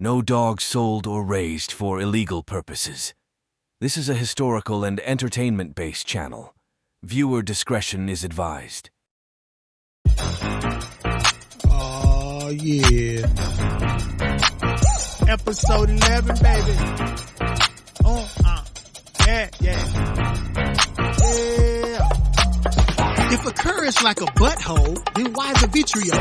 No dog sold or raised for illegal purposes. This is a historical and entertainment-based channel. Viewer discretion is advised. Oh, yeah. Episode 11, baby. Yeah. If a cur is like a butthole, then why the vitriol?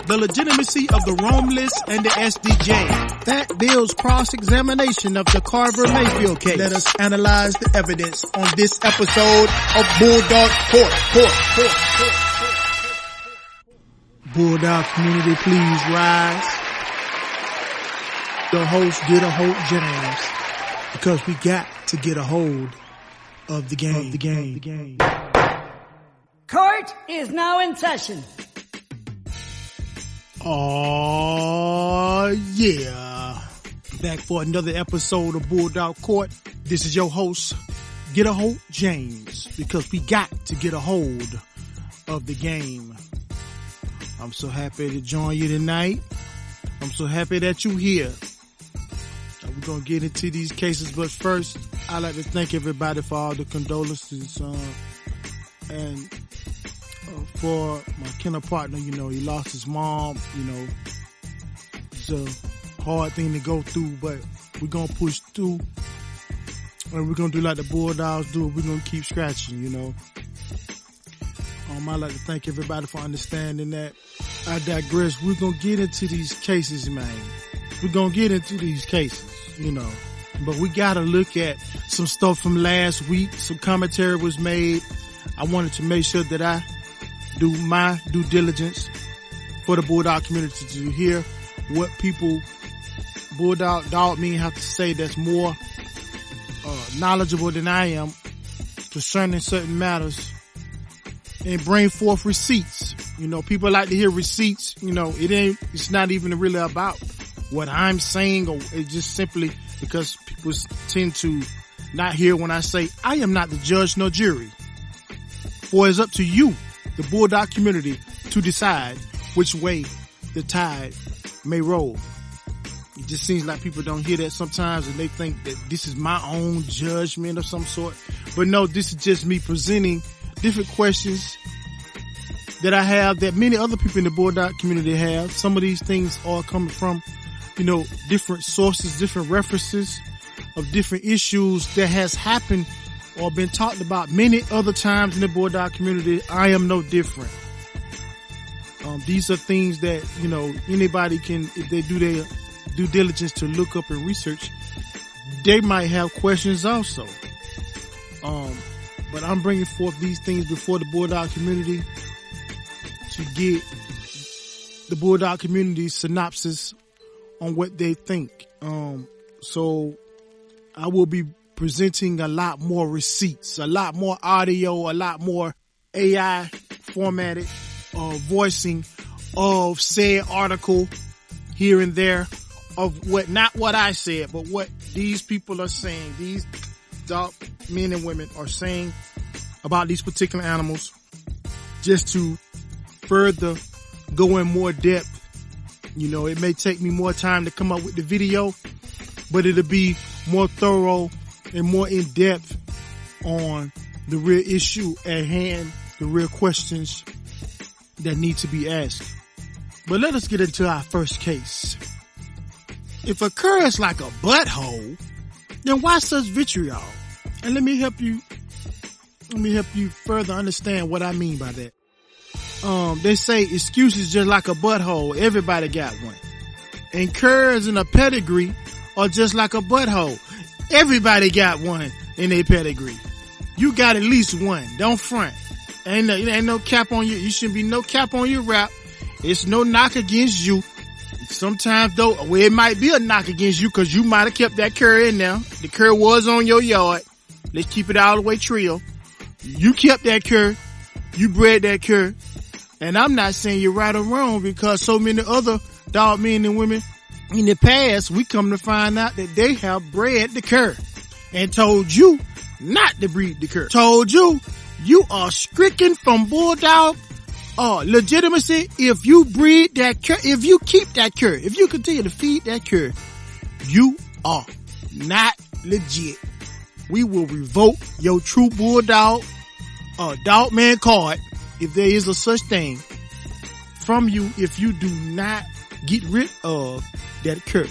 The legitimacy of the Romeless and the SDJ. That builds cross-examination of the Carver Mayfield case. Let us analyze the evidence on this episode of Bulldog Court. Bulldog community, please rise. The host get a hold James, because we got to get a hold of the game. Court is now in session. Oh, yeah. Back for another episode of Bulldog Court. This is your host, Get a Hold James, because we got to get a hold of the game. I'm so happy to join you tonight. I'm so happy that you're here. We're going to get into these cases, but first, I'd like to thank everybody for all the condolences, and for my kennel partner. You know, he lost his mom. You know, it's a hard thing to go through, but we're going to push through, and we're going to do like the Bulldogs do. We're going to keep scratching, you know. I'd like to thank everybody for understanding that. I digress. We're going to get into these cases, man. We're going to get into these cases, you know. But we got to look at some stuff from last week. Some commentary was made. I wanted to make sure that I do my due diligence for the Bulldog community to hear what people, dog men have to say that's more knowledgeable than I am concerning certain matters, and bring forth receipts. You know, people like to hear receipts. You know, it's not even really about what I'm saying, or it's just simply because people tend to not hear when I say, I am not the judge nor jury. For it's up to you, the Bulldog community, to decide which way the tide may roll. It just seems like people don't hear that sometimes, and they think that this is my own judgment of some sort. But no, this is just me presenting different questions that I have that many other people in the Bulldog community have. Some of these things are coming from, you know, different sources, different references of different issues that has happened or been talked about many other times in the Bulldog community. I am no different. These are things that, you know, anybody can, if they do their due diligence to look up and research, they might have questions also. But I'm bringing forth these things before the Bulldog community to get the Bulldog community's synopsis on what they think. So I will be presenting a lot more receipts, a lot more audio, a lot more AI formatted voicing of said article here and there of what, not what I said, but what these people are saying. These dog men and women are saying about these particular animals, just to further go in more depth. You know, it may take me more time to come up with the video, but it'll be more thorough and more in depth on the real issue at hand, the real questions that need to be asked. But let us get into our first case. If a cur is like a butthole, then why such vitriol? And let me help you further understand what I mean by that. They say excuses just like a butthole. Everybody got one. And curs in a pedigree are just like a butthole. Everybody got one in their pedigree. You got at least one. Don't front. Ain't no cap on you. You shouldn't be no cap on your rap. It's no knock against you. Sometimes though, well, it might be a knock against you because you might have kept that cur in there. The cur was on your yard. Let's keep it all the way trio. You kept that cur. You bred that cur. And I'm not saying you're right or wrong, because so many other dog men and women in the past, we come to find out that they have bred the cur and told you not to breed the cur. Told you are stricken from Bulldog legitimacy if you breed that cur, if you keep that cur, if you continue to feed that cur, if you are not legit, we will revoke your true Bulldog dog man card, if there is a such thing, from you if you do not get rid of that cur.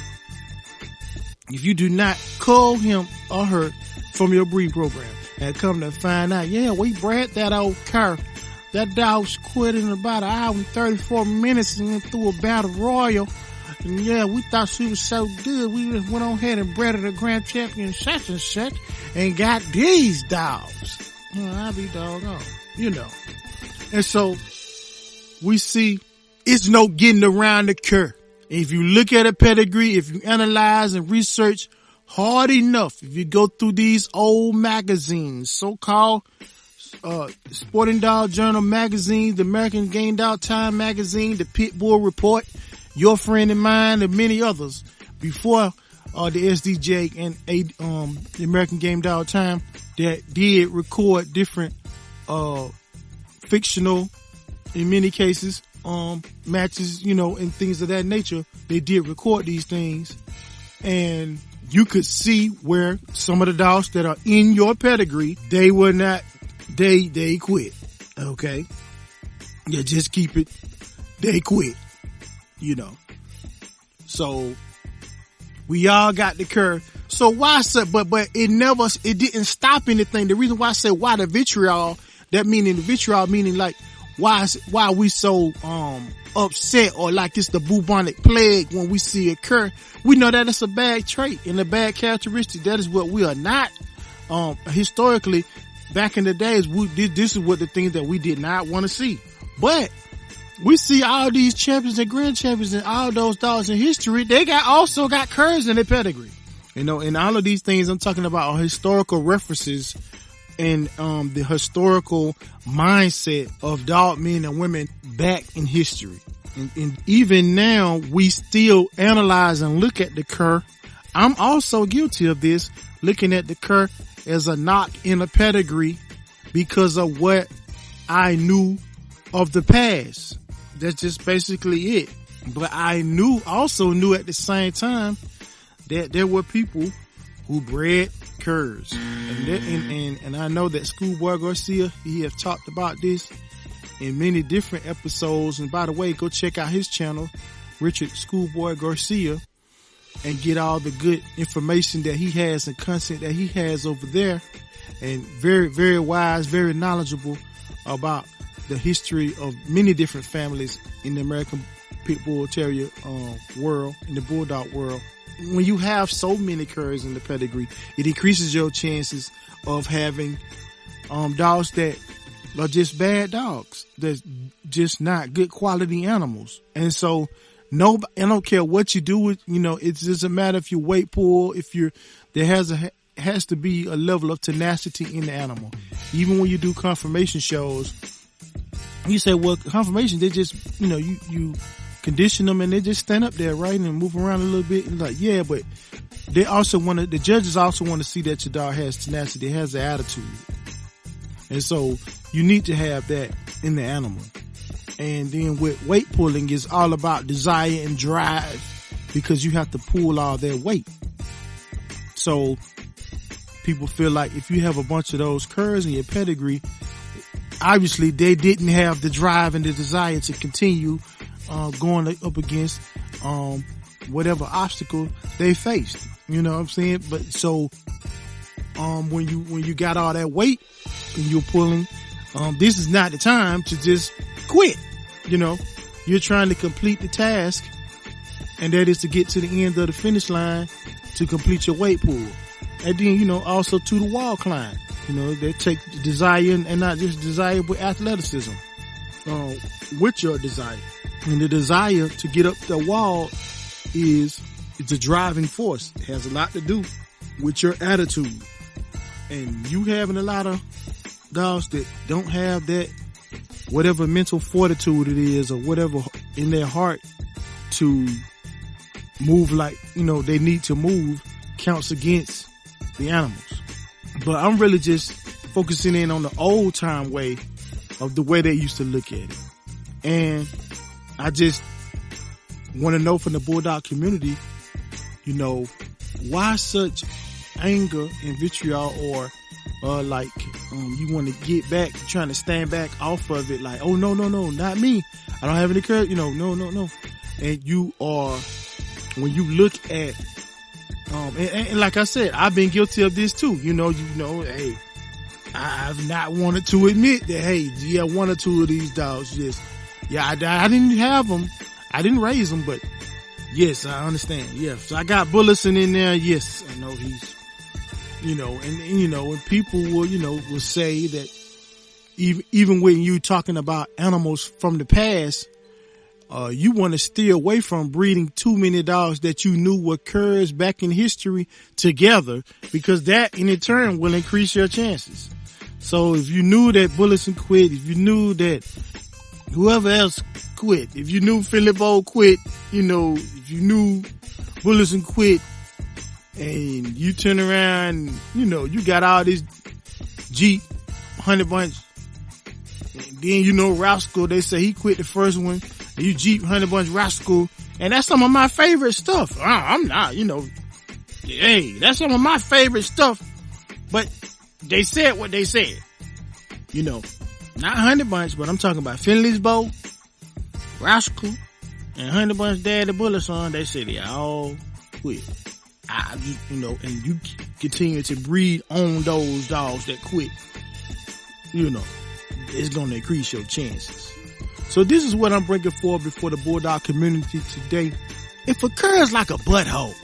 If you do not cull him or her from your breed program. And come to find out, yeah, we bred that old cur. That dog's quit in about an hour and 34 minutes and went through a battle royal. And yeah, we thought she was so good. We just went on ahead and bred her the grand champion such and such and got these dogs. I'll be doggone, And so we see it's no getting around the cur. If you look at a pedigree, if you analyze and research hard enough, if you go through these old magazines, so-called Sporting Dog Journal magazine, the American Game Dog Time magazine, the Pitbull Report, Your Friend and Mine, and many others before the SDJ and the American Game Dog Time that did record different fictional, in many cases, matches, and things of that nature. They did record these things, and you could see where some of the dogs that are in your pedigree, they were not, they quit. Okay. Yeah, just keep it. They quit, So we all got the cur. So why, but it didn't stop anything. The reason why I said why the vitriol, meaning like, why are we so, upset or like it's the bubonic plague when we see it occur? We know that it's a bad trait and a bad characteristic. That is what we are not. Historically, back in the days, this is what the things that we did not want to see. But we see all these champions and grand champions and all those dogs in history. They also got curs in their pedigree. And all of these things I'm talking about are historical references and the historical mindset of dog men and women back in history. And even now, we still analyze and look at the cur. I'm also guilty of this, looking at the cur as a knock in a pedigree because of what I knew of the past. That's just basically it. But I also knew at the same time that there were people who bred curs. And I know that Schoolboy Garcia, he have talked about this in many different episodes. And by the way, go check out his channel, Richard Schoolboy Garcia, and get all the good information that he has and content that he has over there. And very, very wise, very knowledgeable about the history of many different families in the American Pit Bull Terrier world, in the Bulldog world. When you have so many curs in the pedigree, it increases your chances of having dogs that are just bad dogs. That's just not good quality animals. And so I don't care what you do with, it doesn't matter if you weight pull, there has to be a level of tenacity in the animal. Even when you do conformation shows, you say, well, conformation, they just, you condition them and they just stand up there, right? And move around a little bit. And like, yeah, but the judges also want to see that your dog has tenacity, has the attitude. And so you need to have that in the animal. And then with weight pulling, it's all about desire and drive because you have to pull all their weight. So people feel like if you have a bunch of those curs in your pedigree, obviously they didn't have the drive and the desire to continue going up against whatever obstacle they faced. You know what I'm saying? But so when you got all that weight and you're pulling, this is not the time to just quit. You're trying to complete the task, and that is to get to the end of the finish line to complete your weight pull. And then, also to the wall climb. They take the desire and not just desire, but athleticism with your desire. And the desire to get up the wall is the driving force. It has a lot to do with your attitude. And you having a lot of dogs that don't have that, whatever mental fortitude it is or whatever in their heart to move like, they need to move, counts against the animals. But I'm really just focusing in on the old time way of the way they used to look at it. And I just want to know from the Bulldog community, why such anger and vitriol, or you want to get back, trying to stand back off of it, like, oh no, not me, I don't have any courage, no. And you are, when you look at and like I said, I've been guilty of this too, hey, I've not wanted to admit that, hey, yeah, one or two of these dogs, I didn't have them, I didn't raise them, but yes, I understand. Yes, I got Bullison in there. Yes, I know he's, and people will say that even when you talking about animals from the past, you want to steer away from breeding too many dogs that you knew were curs back in history together, because that in turn will increase your chances. So if you knew that Bullison quit, if you knew that whoever else quit, if you knew Philip quit, if you knew Bullison quit, and you turn around, you got all this Jeep, Honey Bunch, and then Rascal, they say he quit the first one, and you Jeep, Honey Bunch, Rascal, and that's some of my favorite stuff. I'm not, hey, that's some of my favorite stuff, but they said what they said, not Honey Bunch, but I'm talking about Finley's Bow, Rascal, and Honey Bunch Daddy Bullison. They said they all quit. And you continue to breed on those dogs that quit, it's going to increase your chances. So this is what I'm bringing forward before the Bulldog community today. If a cur's like a butthole,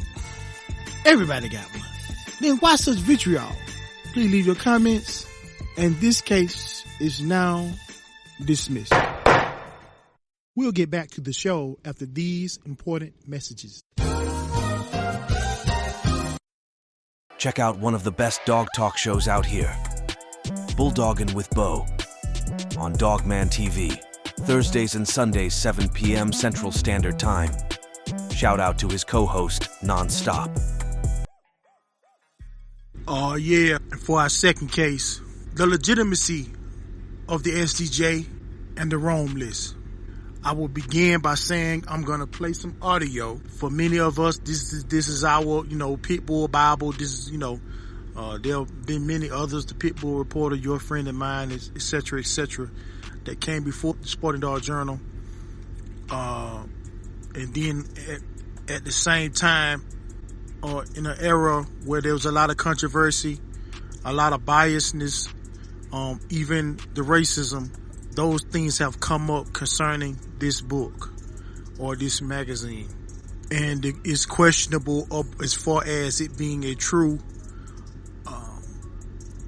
everybody got one, then why such vitriol? Please leave your comments, and this case is now dismissed. We'll get back to the show after these important messages. Check out one of the best dog talk shows out here, Bulldogin with Bo, on Dogman TV, Thursdays and Sundays, 7 p.m. Central Standard Time. Shout out to his co-host, Nonstop. Oh yeah, and for our second case, the legitimacy of the SDJ and the Rome list. I will begin by saying I'm going to play some audio. For many of us, this is our, pit bull Bible. This is, there have been many others, the pit bull reporter, your friend of mine, et cetera, that came before the Sporting Dog Journal. And then at the same time, in an era where there was a lot of controversy, a lot of biasness, even the racism, those things have come up concerning this book or this magazine. And it's questionable as far as it being a true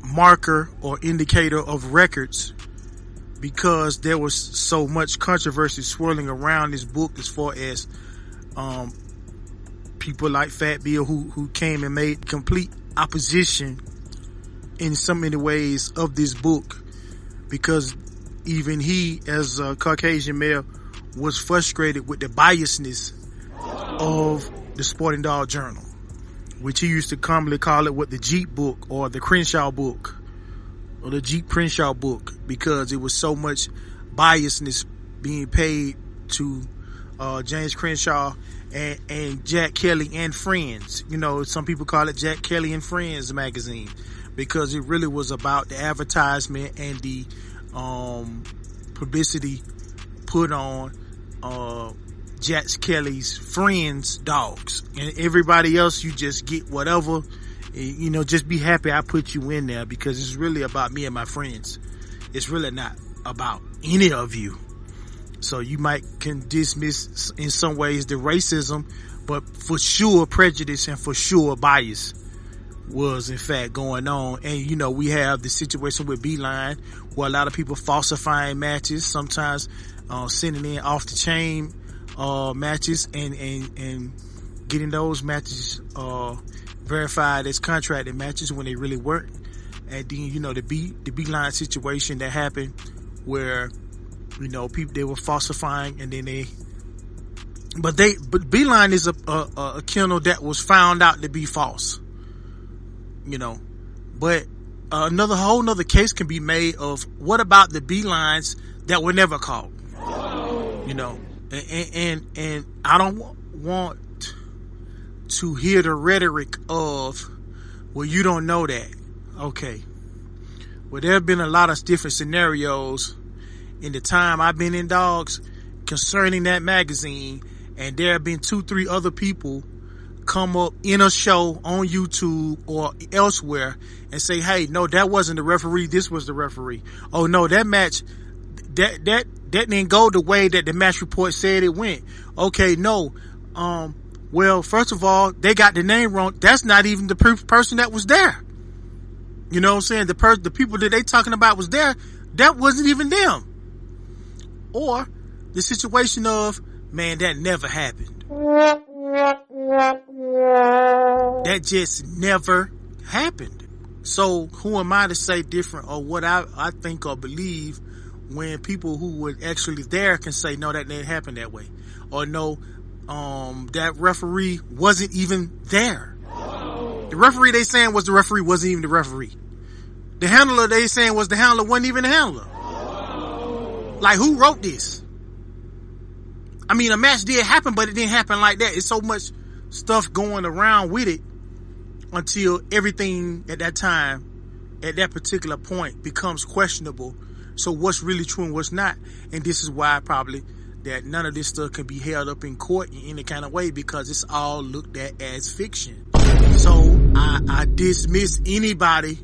marker or indicator of records, because there was so much controversy swirling around this book as far as people like Fat Bill who came and made complete opposition in so many ways of this book, because even he, as a Caucasian male, was frustrated with the biasness of the Sporting Dog Journal, which he used to commonly call it the Jeep book or the Crenshaw book or the Jeep Crenshaw book, because it was so much biasness being paid to James Crenshaw and Jack Kelly and Friends. Some people call it Jack Kelly and Friends magazine, because it really was about the advertisement and the publicity put on Jack Kelly's friends' dogs, and everybody else you just get whatever, just be happy I put you in there, because it's really about me and my friends. It's really not about any of you. So you can dismiss in some ways the racism, but for sure prejudice and for sure bias was in fact going on. And we have the situation with Beeline, where a lot of people falsifying matches, sometimes sending in off the chain matches and getting those matches verified as contracted matches when they really weren't. And then the Beeline situation that happened, where people, they were falsifying, and then but Beeline is a kennel that was found out to be false. But whole nother case can be made of what about the Beelines that were never caught, and I don't want to hear the rhetoric of, well, you don't know that. Okay. Well, there have been a lot of different scenarios in the time I've been in dogs concerning that magazine, and there have been 2-3 other people come up in a show on YouTube or elsewhere and say, hey, no, that wasn't the referee, this was the referee. Oh no, that match, that didn't go the way that the match report said it went. Okay, no. Well, first of all, they got the name wrong. That's not even the person that was there. You know what I'm saying? The people that they talking about was there. That wasn't even them. Or the situation of, man, that never happened. That just never happened. So who am I to say different or what I think or believe when people who were actually there can say, no, that didn't happen that way. Or no, that referee wasn't even there. The referee they saying was the referee wasn't even the referee. The handler they saying was the handler wasn't even the handler. Like, who wrote this? I mean, a match did happen, but it didn't happen like that. It's so much stuff going around with it until everything at that time, at that particular point, becomes questionable. So what's really true and what's not? And this is why probably that none of this stuff can be held up in court in any kind of way, because it's all looked at as fiction. So I dismiss anybody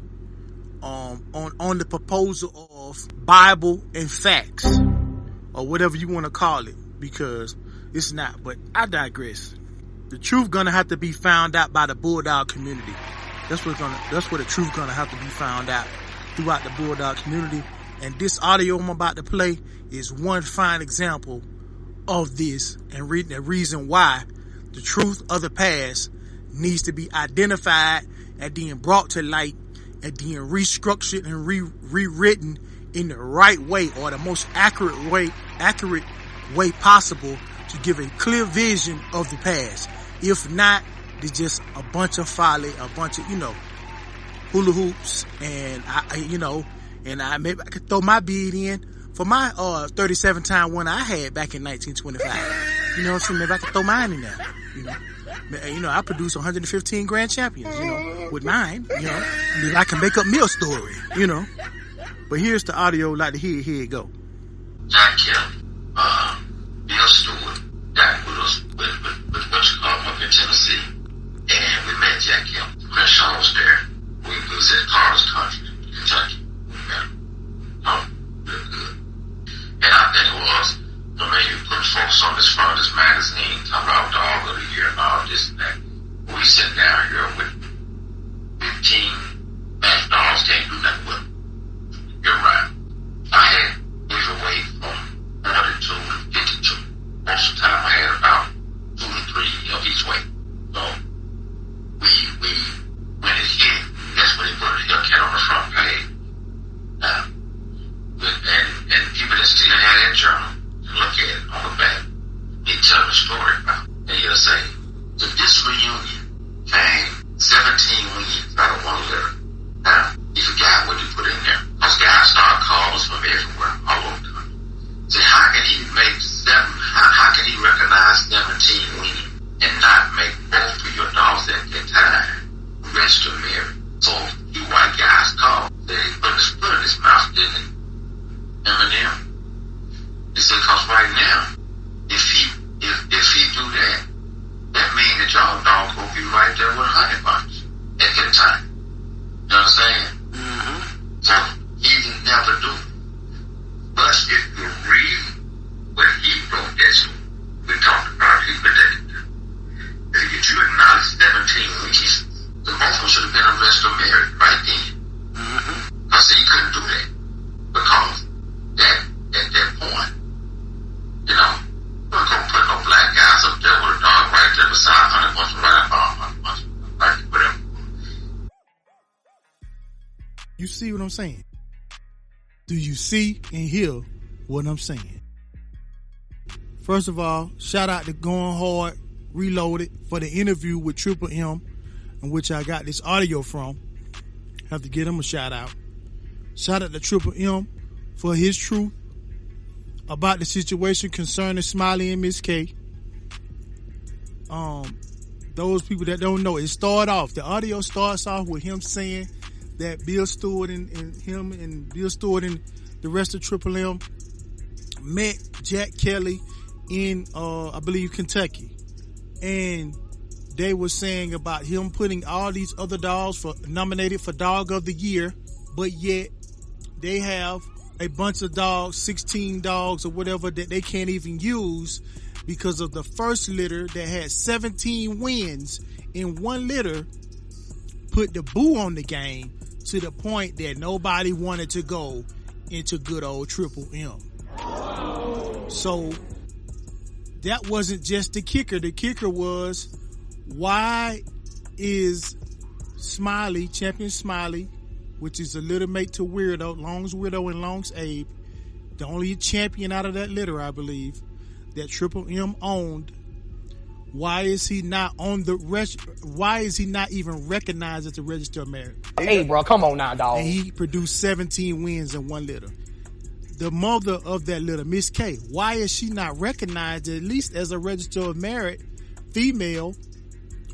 on the proposal of Bible and facts or whatever you want to call it, because it's not. But I digress. The truth gonna have to be found out by the Bulldog community. That's where the truth gonna have to be found out throughout the Bulldog community. And this audio I'm about to play is one fine example of this, and the reason why the truth of the past needs to be identified and then brought to light and then restructured and rewritten in the right way, or the most accurate way possible, to give a clear vision of the past. If not, it's just a bunch of folly, a bunch of, hula hoops, and maybe I could throw my bid in for my 37-time winner I had back in 1925. You know what I'm saying? Maybe I could throw mine in there. I produced 115 grand champions, with mine, Maybe I can make up me a story, But here's the audio, like to hear it. Here it go. Jack Kelly, Bill Stewart, got with us with what you call up in Tennessee, and we met Jack Kelly. Crenshaw was there. We was at Carter's Country, Kentucky. We met him. Real good. And I think it was, you put folks on this front of this magazine, talking about dog of the year and all this and that. We sit down here with 15 match dogs, can't do nothing with them. You're right. I had weight from 42 to 52. Most of the time I had about 2 to 3 each way. So we when it hit, that's when they put the Hellcat on the front page. And people that still had that journal and look at it on the back, they tell the story about it. And he'll say, to this reunion came 17 wins out of one letter. Now, he forgot what he put in there. Those guys started calls from everywhere, all over the country. Say, how can he recognize 17 winning and not make both of your dogs at that time register married? So you white guys called. They put a split in his mouth, didn't they? Eminem. He said, cause right now, if he do that, that means that y'all dog will be right there with honey bunch at that time. You know what I'm saying? Mm-hmm. So he didn't never do it. But if you read what he wrote, that's what we talked about, he predicted. If you acknowledge 17 weeks, then both of them should have been arrested or married right then. Mm-hmm. Because he couldn't do that. Because at that point, we're not going to put no black guys up there with a dog right there beside honey bunch right up whatever. You see what I'm saying? Do you see and hear what I'm saying? First of all, shout out to Going Hard Reloaded for the interview with Triple M, in which I got this audio from. Have to give him a shout out. Shout out to Triple M for his truth about the situation concerning Smiley and Miss K. those people that don't know, the audio starts off with him saying that Bill Stewart and him and Bill Stewart and the rest of Triple M met Jack Kelly in, I believe, Kentucky. And they were saying about him putting all these other dogs nominated for Dog of the Year, but yet they have a bunch of dogs, 16 dogs or whatever, that they can't even use because of the first litter that had 17 wins in one litter, put the boo on the game to the point that nobody wanted to go into good old Triple M. So that wasn't just the kicker. The kicker was, why is Smiley, Champion Smiley, which is a litter mate to Weirdo, Long's Weirdo and Long's Abe, the only champion out of that litter, I believe, that Triple M owned, why is he not on the why is he not even recognized as a registered merit? Hey, bro, come on now, dog. And he produced 17 wins in one litter. The mother of that litter, Miss K, why is she not recognized at least as a registered merit female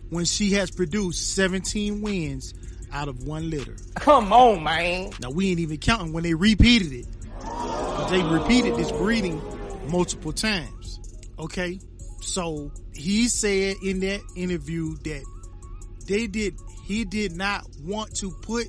when she has produced 17 wins out of one litter? Come on, man. Now, we ain't even counting when they repeated it. Because they repeated this breeding multiple times. Okay? So, he said in that interview that he did not want to put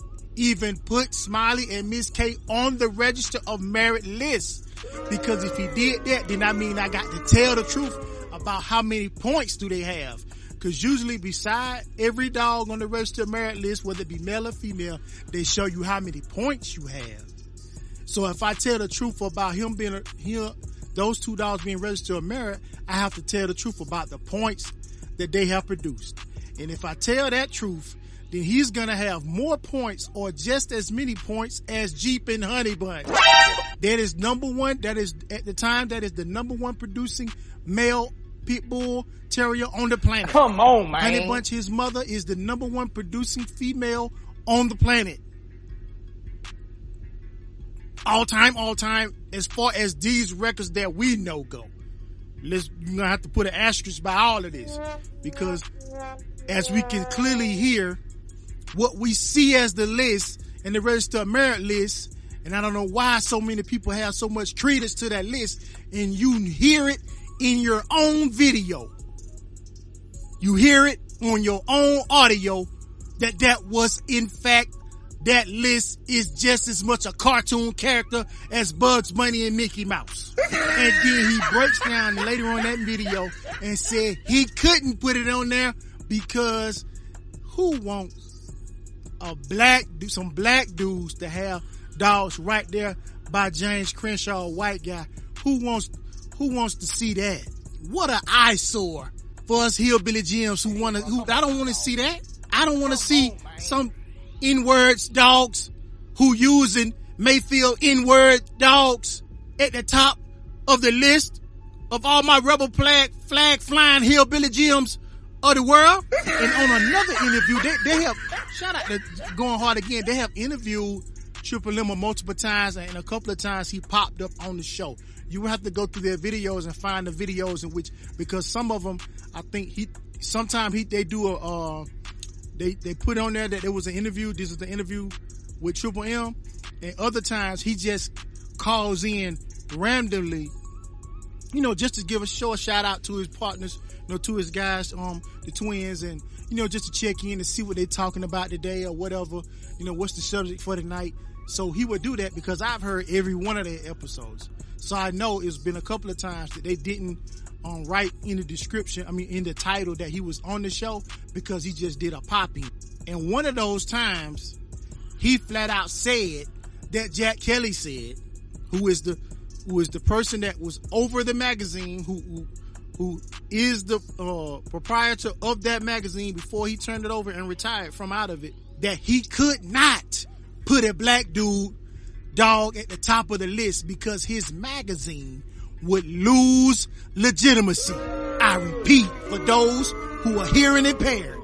Smiley and Miss K on the register of merit list. Because if he did that, then I mean I got to tell the truth about how many points do they have. Because usually beside every dog on the register of merit list, whether it be male or female, they show you how many points you have. So if I tell the truth about him being those two dogs being registered of merit, I have to tell the truth about the points that they have produced. And if I tell that truth, then he's going to have more points or just as many points as Jeep and Honey Bunch. That is number one. That is, at the time, that is the number one producing male pit bull terrier on the planet. Come on, man. Honey Bunch, his mother, is the number one producing female on the planet. All time, as far as these records that we know go. You're gonna have to put an asterisk by all of this, because as we can clearly hear, what we see as the list and the registered merit list, and I don't know why so many people have so much credence to that list, and you hear it in your own video. You hear it on your own audio that was in fact, that list is just as much a cartoon character as Bugs Bunny and Mickey Mouse. And then he breaks down later on that video and said he couldn't put it on there because who wants some black dudes to have dogs right there by James Crenshaw, white guy? Who wants to see that? What an eyesore for us hillbilly Jims who I don't want to see that. I don't want to see some N-words dogs who using Mayfield N-word dogs at the top of the list of all my rebel flag flying hillbilly Jims of the world. And on another interview, they have, shout out to Going Hard Again, they have interviewed Triple M multiple times, and a couple of times he popped up on the show. You will have to go through their videos and find the videos in which, because some of them, I think they do they put on there that there was an interview. This is the interview with Triple M. And other times he just calls in randomly, just to show a shout out to his partners, to his guys, the twins, and, just to check in and see what they're talking about today or whatever, what's the subject for tonight. So he would do that because I've heard every one of their episodes. So I know it's been a couple of times that they didn't write in the description, in the title that he was on the show, because he just did a pop-in. And one of those times, he flat out said that Jack Kelly said, who is the person that was over the magazine, who is the proprietor of that magazine before he turned it over and retired from out of it, that he could not put a black dog at the top of the list because his magazine would lose legitimacy. I repeat, for those who are hearing impaired,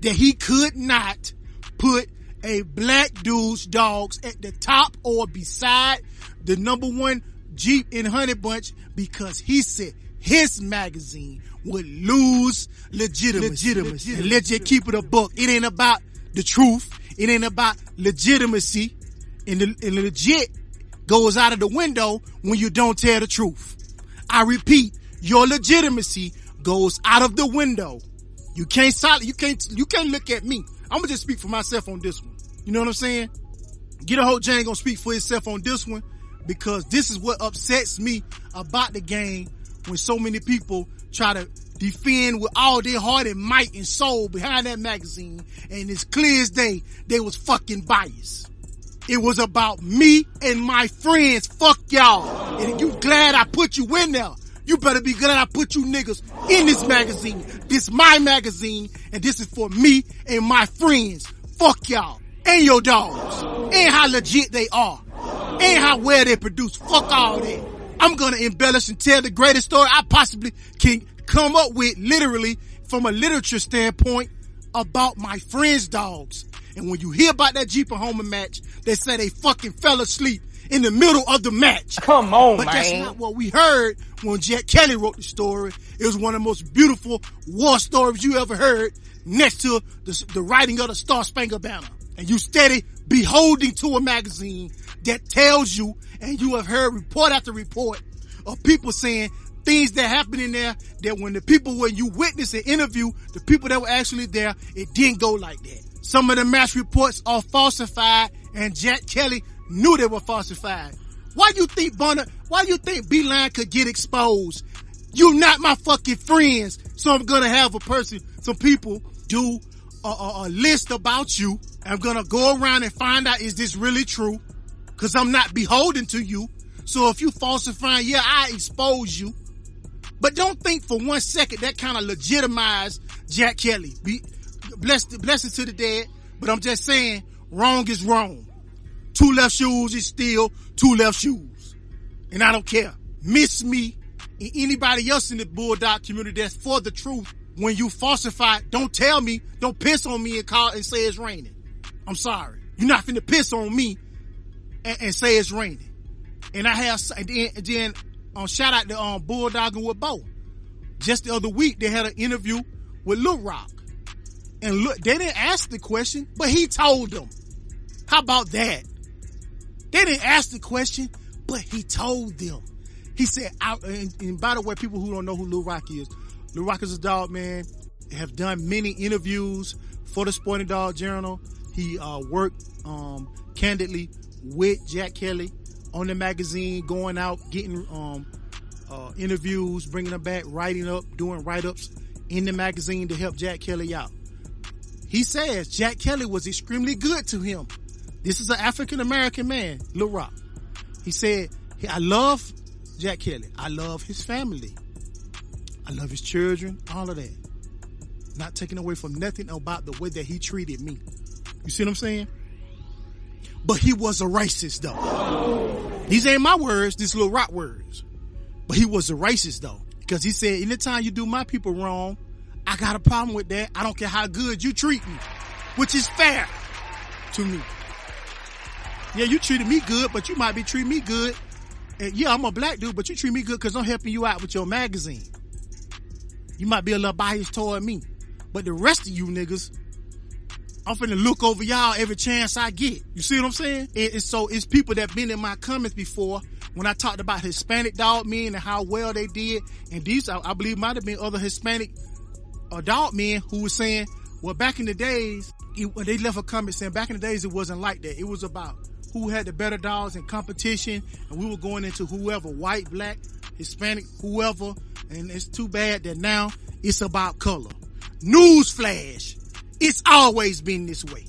that he could not put a black dude's dogs at the top or beside the number one Jeep and Honey Bunch because he said his magazine would lose legitimacy. And let's just keep it a buck. It ain't about the truth. It ain't about legitimacy. And the legit goes out of the window when you don't tell the truth. I repeat, your legitimacy goes out of the window. You can't look at me. I'm gonna just speak for myself on this one. You know what I'm saying? Get a hold Jane gonna speak for himself on this one, because this is what upsets me about the game, when so many people try to defend with all their heart and might and soul behind that magazine, and it's clear as day they was fucking biased. It was about me and my friends. Fuck y'all. And if you glad I put you in there, you better be glad I put you niggas in this magazine. This my magazine, and this is for me and my friends. Fuck y'all. And your dogs. And how legit they are. And how well they produce. Fuck all that. I'm gonna embellish and tell the greatest story I possibly can come up with, literally, from a literature standpoint, about my friends' dogs. And when you hear about that Jeep and Homer match, they say they fucking fell asleep in the middle of the match. Come on, but man. That's not what we heard when Jack Kelly wrote the story. It was one of the most beautiful war stories you ever heard, next to the writing of the Star Spangled Banner. And you steady beholding to a magazine that tells you, and you have heard report after report of people saying things that happen in there, that when you witness an interview, the people that were actually there, it didn't go like that. Some of the match reports are falsified, and Jack Kelly knew they were falsified. Why you think B-Line could get exposed? You not my fucking friends. So I'm gonna have some people do a list about you. I'm gonna go around and find out, is this really true? Cause I'm not beholden to you. So if you falsifying, yeah, I expose you. But don't think for 1 second that kind of legitimize Jack Kelly. Blessings to the dead, but I'm just saying, wrong is wrong. 2 left shoes is still 2 left shoes. And I don't care. Miss me and anybody else in the Bulldog community that's for the truth. When you falsify, don't tell me, don't piss on me and call and say it's raining. I'm sorry. You're not finna piss on me and say it's raining. And I have, and then shout out to Bulldogin with Bo. Just the other week, they had an interview with Lil Rock. And look, they didn't ask the question, but he told them. How about that? They didn't ask the question, but he told them. He said, and by the way, people who don't know who Lil Rock is a dog man, have done many interviews for the Sporting Dog Journal. He worked candidly with Jack Kelly on the magazine, going out, getting interviews, bringing them back, writing up, doing write-ups in the magazine to help Jack Kelly out. He says Jack Kelly was extremely good to him. This is an African-American man, Lil Rock. He said, I love Jack Kelly. I love his family. I love his children, all of that. Not taking away from nothing about the way that he treated me. You see what I'm saying? But he was a racist, though. These ain't my words, these Lil Rock words. But he was a racist, though. Because he said, anytime you do my people wrong, I got a problem with that. I don't care how good you treat me. Which is fair to me. Yeah, you treated me good, but you might be treating me good. And yeah, I'm a black dude, but you treat me good because I'm helping you out with your magazine. You might be a little biased toward me. But the rest of you niggas, I'm finna look over y'all every chance I get. You see what I'm saying? So it's people that been in my comments before when I talked about Hispanic dog men and how well they did. And these, I believe, might have been other Hispanic dog men who were saying, well, back in the days, they left a comment saying back in the days it wasn't like that. It was about who had the better dogs in competition, and we were going into whoever, white, black, Hispanic, whoever. And it's too bad that now it's about color. Newsflash. It's always been this way.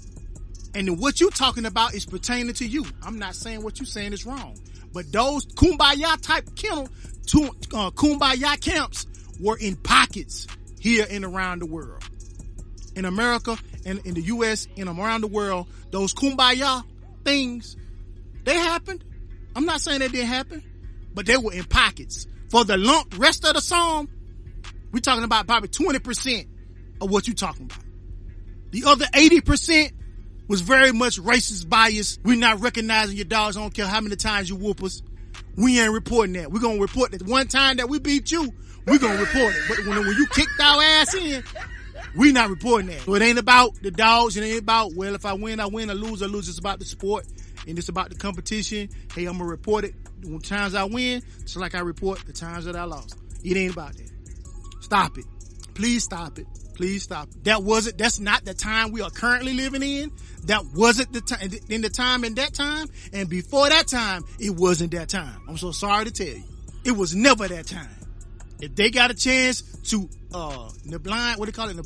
And then what you're talking about is pertaining to you. I'm not saying what you're saying is wrong. But those kumbaya type kumbaya camps were in pockets here and around the world. In America and in the U.S. and around the world, those kumbaya things, they happened. I'm not saying they didn't happen, but they were in pockets. For the rest of the song, we're talking about probably 20% of what you're talking about. The other 80% was very much racist bias. We're not recognizing your dogs. I don't care how many times you whoop us. We ain't reporting that. We're going to report that one time that we beat you, we gonna report it. But when you kicked our ass in, we not reporting that. So it ain't about the dogs. It ain't about, well, if I win, I win. I lose. It's about the sport. And it's about the competition. Hey, I'm gonna report it when times I win, just like I report the times that I lost. It ain't about that. Stop it. Please stop it. Please stop it. That's not the time we are currently living in. That wasn't the time, in the time in that time. And before that time, it wasn't that time. I'm so sorry to tell you. It was never that time. If they got a chance to, the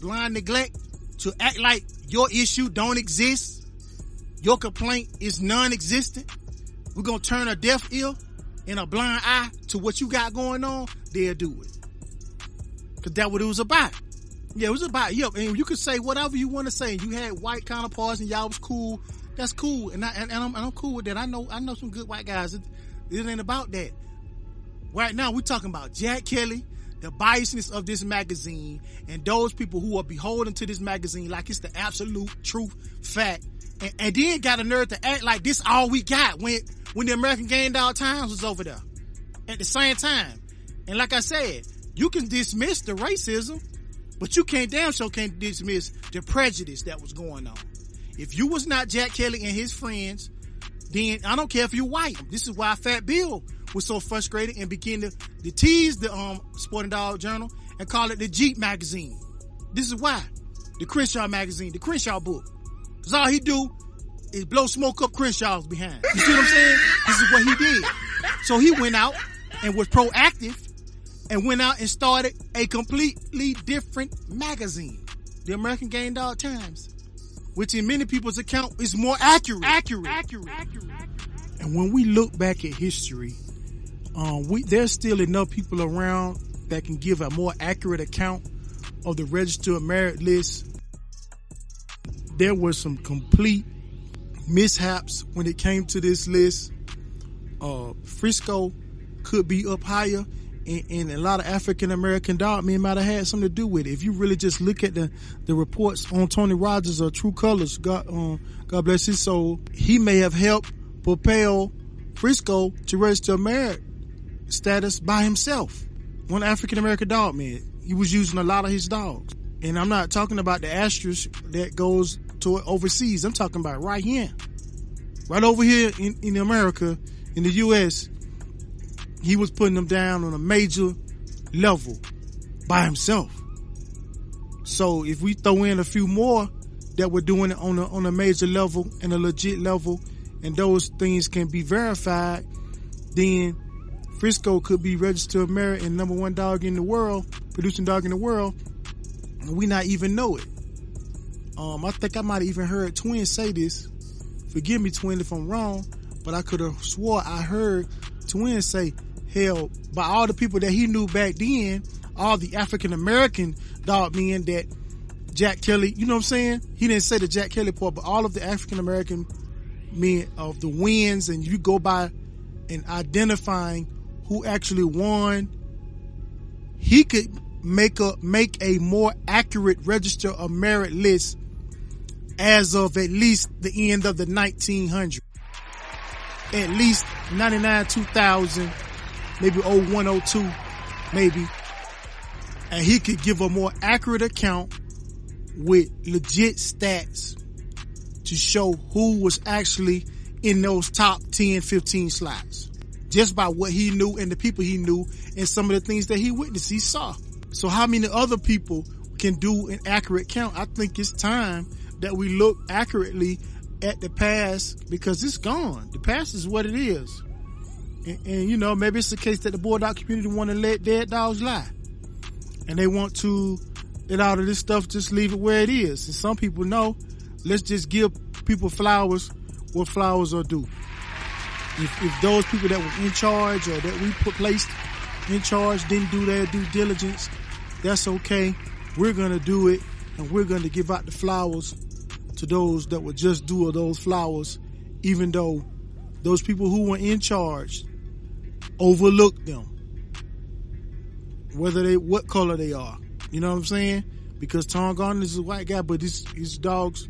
blind neglect, to act like your issue don't exist, your complaint is non-existent, we're gonna turn a deaf ear and a blind eye to what you got going on, they'll do it. Cause that's what it was about. Yeah, it was about, and you could say whatever you want to say. You had white counterparts and y'all was cool. That's cool. And I'm cool with that. I know some good white guys. It ain't about that. Right now, we're talking about Jack Kelly, the biasness of this magazine, and those people who are beholden to this magazine like it's the absolute truth, fact, and then got a nerve to act like this all we got when the American Game Dog Times was over there at the same time. And like I said, you can dismiss the racism, but you can't dismiss the prejudice that was going on. If you was not Jack Kelly and his friends, then I don't care if you're white. This is why Fat Bill was so frustrated and began to tease the Sporting Dog Journal and call it the Jeep magazine. This is why. The Crenshaw magazine, the Crenshaw book. Because all he do is blow smoke up Crenshaw's behind. You see what I'm saying? This is what he did. So he went out and was proactive and went out and started a completely different magazine, the American Game Dog Times, which in many people's account is more accurate. And when we look back at history, there's still enough people around that can give a more accurate account of the Register of Merit list. There were some complete mishaps when it came to this list. Frisco could be up higher, and a lot of African American dog men might have had something to do with it. If you really just look at the reports on Tony Rogers or True Colors, God bless his soul, he may have helped propel Frisco to Register of Merit status by himself. One African American dog man, he was using a lot of his dogs. And I'm not talking about the asterisk that goes to overseas. I'm talking about right here. Right over here in America, in the U.S., he was putting them down on a major level by himself. So if we throw in a few more that were doing it on a major level and a legit level, and those things can be verified, then Frisco could be Register of Merit and number one dog in the world, producing dog in the world, and we not even know it. I think I might have even heard Twin say this. Forgive me, Twin, if I'm wrong, but I could have swore I heard Twin say, hell, by all the people that he knew back then, all the African American dog men that Jack Kelly, you know what I'm saying? He didn't say the Jack Kelly part, but all of the African American men of the wins, and you go by and identifying who actually won, he could make a more accurate Register of Merit list as of at least the end of the 1900s. At least 99, 2000, maybe 01, 02, maybe. And he could give a more accurate account with legit stats to show who was actually in those top 10, 15 slots. Just by what he knew and the people he knew and some of the things that he witnessed, he saw. So how many other people can do an accurate count? I think it's time that we look accurately at the past, because it's gone. The past is what it is. And you know, maybe it's the case that the Bulldog community want to let dead dogs lie. And they want to let all of this stuff just leave it where it is. And some people know, let's just give people flowers what flowers are due. If those people that were in charge or that we placed in charge didn't do their due diligence, that's okay. We're going to do it, and we're going to give out the flowers to those that were just due of those flowers, even though those people who were in charge overlooked them, what color they are. You know what I'm saying? Because Tom Garner is a white guy, but his dogs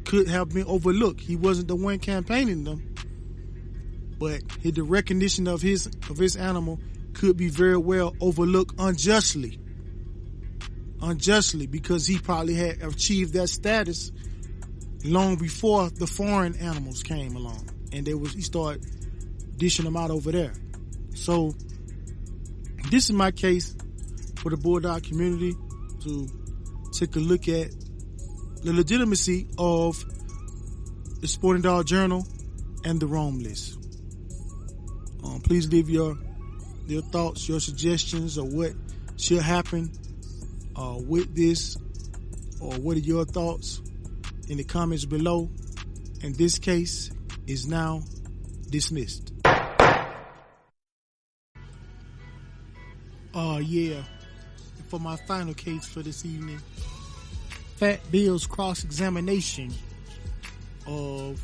could have been overlooked. He wasn't the one campaigning them, but the recognition of his animal could be very well overlooked unjustly, because he probably had achieved that status long before the foreign animals came along, and he started dishing them out over there. So this is my case for the Bulldog community to take a look at the legitimacy of the Sporting Dog Journal and the Rome List. Please leave your thoughts, your suggestions, or what should happen with this, or what are your thoughts in the comments below. And this case is now dismissed. Yeah. For my final case for this evening, Fat Bill's cross-examination of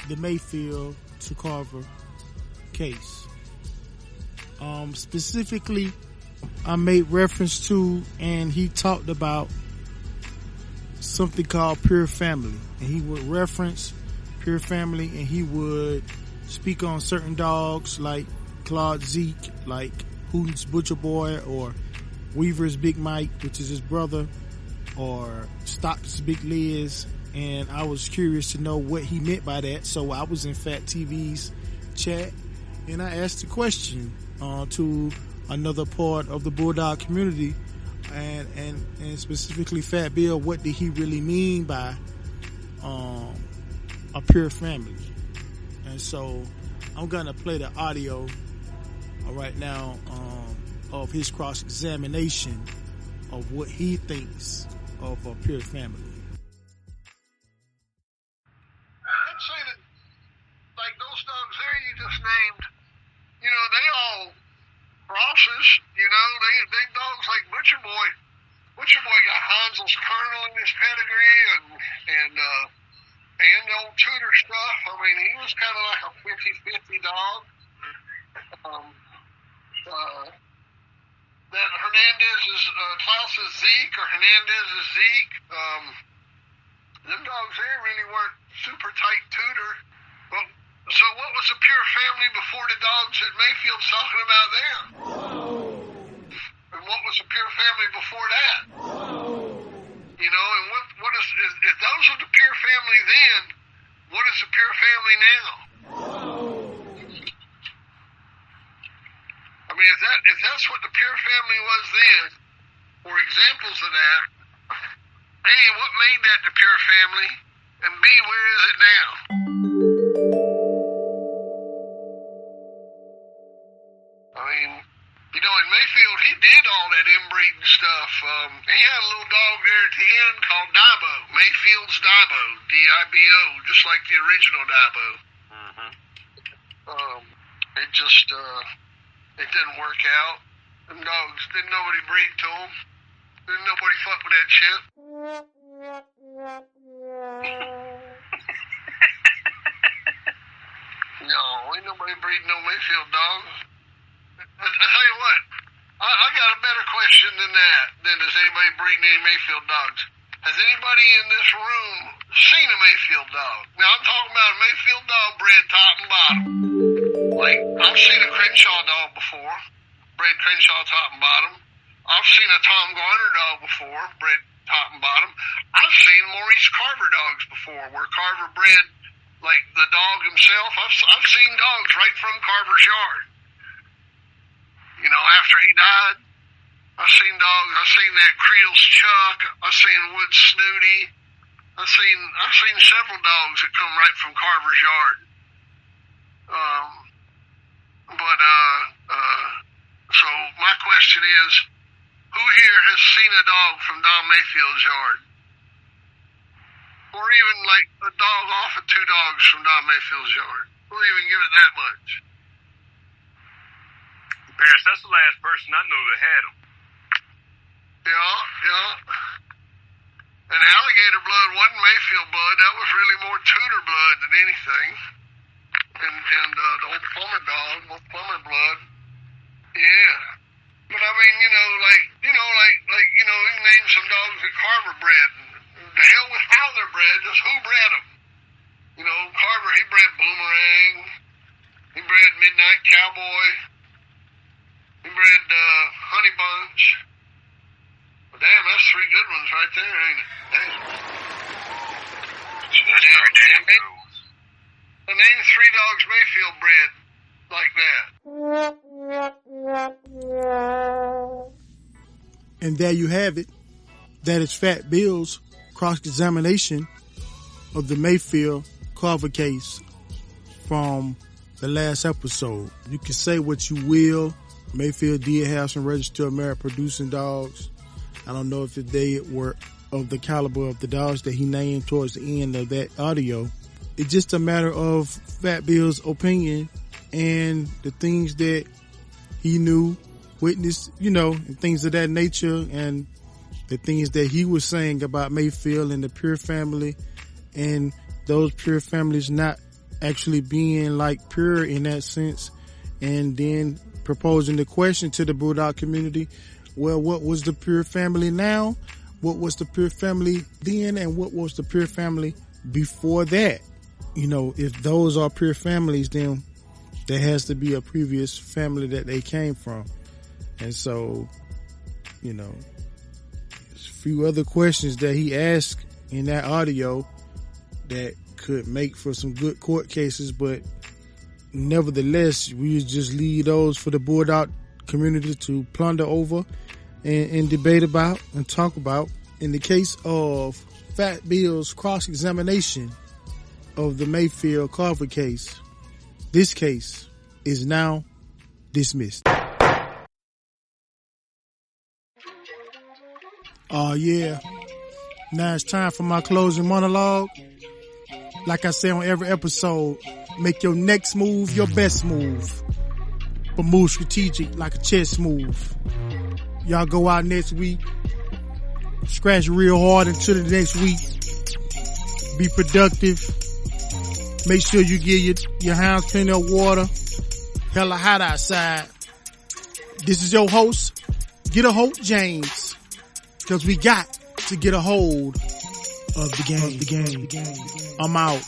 the Mayfield to Carver case. Specifically, I made reference to, and he talked about something called pure family, and he would reference pure family, and he would speak on certain dogs like Claude Zeke, like Hooten's Butcher Boy, or Weaver's Big Mike, which is his brother, or Stockton's Big Liz. And I was curious to know what he meant by that, so I was in Fat TV's chat, and I asked a question to another part of the Bulldog community, and specifically Fat Bill, what did he really mean by a pure family? And so I'm gonna play the audio right now of his cross-examination of what he thinks of a pure family. I'd say that, like those dogs there you just named, you know, they all crosses, you know, they dogs like Butcher Boy. Butcher Boy got Hansel's Colonel in his pedigree, and the old Tudor stuff. I mean, he was kind of like a 50-50 dog. That Hernandez is Klaus's Zeke, or Hernandez is Zeke. Them dogs there really weren't super tight Tudor. But so what was a pure family before the dogs that Mayfield's talking about there? And what was a pure family before that? You know, and what is if those are the pure family then, what is a pure family now? I mean, if that's what the pure family was then, or examples of that, A, what made that the pure family? And B, where is it now? I mean, you know, in Mayfield, he did all that inbreeding stuff. He had a little dog there at the end called Dibo, Mayfield's Dibo, D-I-B-O, just like the original Dibo. It just, it didn't work out. Them dogs, didn't nobody breed to them. Didn't nobody fuck with that shit. No, ain't nobody breeding no Mayfield dogs. I tell you what, I got a better question than that. Does anybody breeding any Mayfield dogs? Has anybody in this room seen a Mayfield dog? Now, I'm talking about a Mayfield dog bred top and bottom. Like, I've seen a Crenshaw dog before, bred Crenshaw top and bottom. I've seen a Tom Garner dog before, bred top and bottom. I've seen Maurice Carver dogs before, where Carver bred, like, the dog himself. I've seen dogs right from Carver's yard. You know, after he died, I've seen dogs. I've seen that Creel's Chuck. I've seen Wood Snooty. I've seen several dogs that come right from Carver's yard. So my question is, who here has seen a dog from Don Mayfield's yard? Or even like a dog off of two dogs from Don Mayfield's yard? We'll even give it that much. Paris, that's the last person I know that had them. Yeah. And alligator blood wasn't Mayfield blood. That was really more Tudor blood than anything. And the old plumber dog, old plumber blood. Yeah. But I mean, you name some dogs that Carver bred. The hell with how they're bred, just who bred them. You know, Carver, he bred Boomerang. He bred Midnight Cowboy. He bred Honey Bunch. Well, damn, that's 3 good ones right there, ain't it? Damn. Name 3 dogs Mayfield bred like that. And there you have it. That is Fat Bill's cross-examination of the Mayfield Carver case from the last episode. You can say what you will. Mayfield did have some registered American producing dogs. I don't know if they were of the caliber of the dogs that he named towards the end of that audio. It's just a matter of Fat Bill's opinion and the things that he knew, witnessed, and things of that nature, and the things that he was saying about Mayfield and the Pure family, and those Pure families not actually being like Pure in that sense, and then proposing the question to the Bulldog community, well, what was the Pure family now? What was the Pure family then? And what was the Pure family before that? If those are Pure families, then there has to be a previous family that they came from. And so, there's a few other questions that he asked in that audio that could make for some good court cases, but nevertheless, we just leave those for the Bulldog community to plunder over and debate about and talk about. In the case of Fat Bill's cross-examination of the Mayfield Carver case, this case is now dismissed. Oh yeah. Now it's time for my closing monologue. Like I say on every episode, make your next move your best move. But move strategic like a chess move. Y'all go out next week, scratch real hard into the next week. Be productive. Make sure you give your hounds plenty of water. Hella hot outside. This is your host, Get a Hold James. Cause we got to get a hold of the game. I'm out.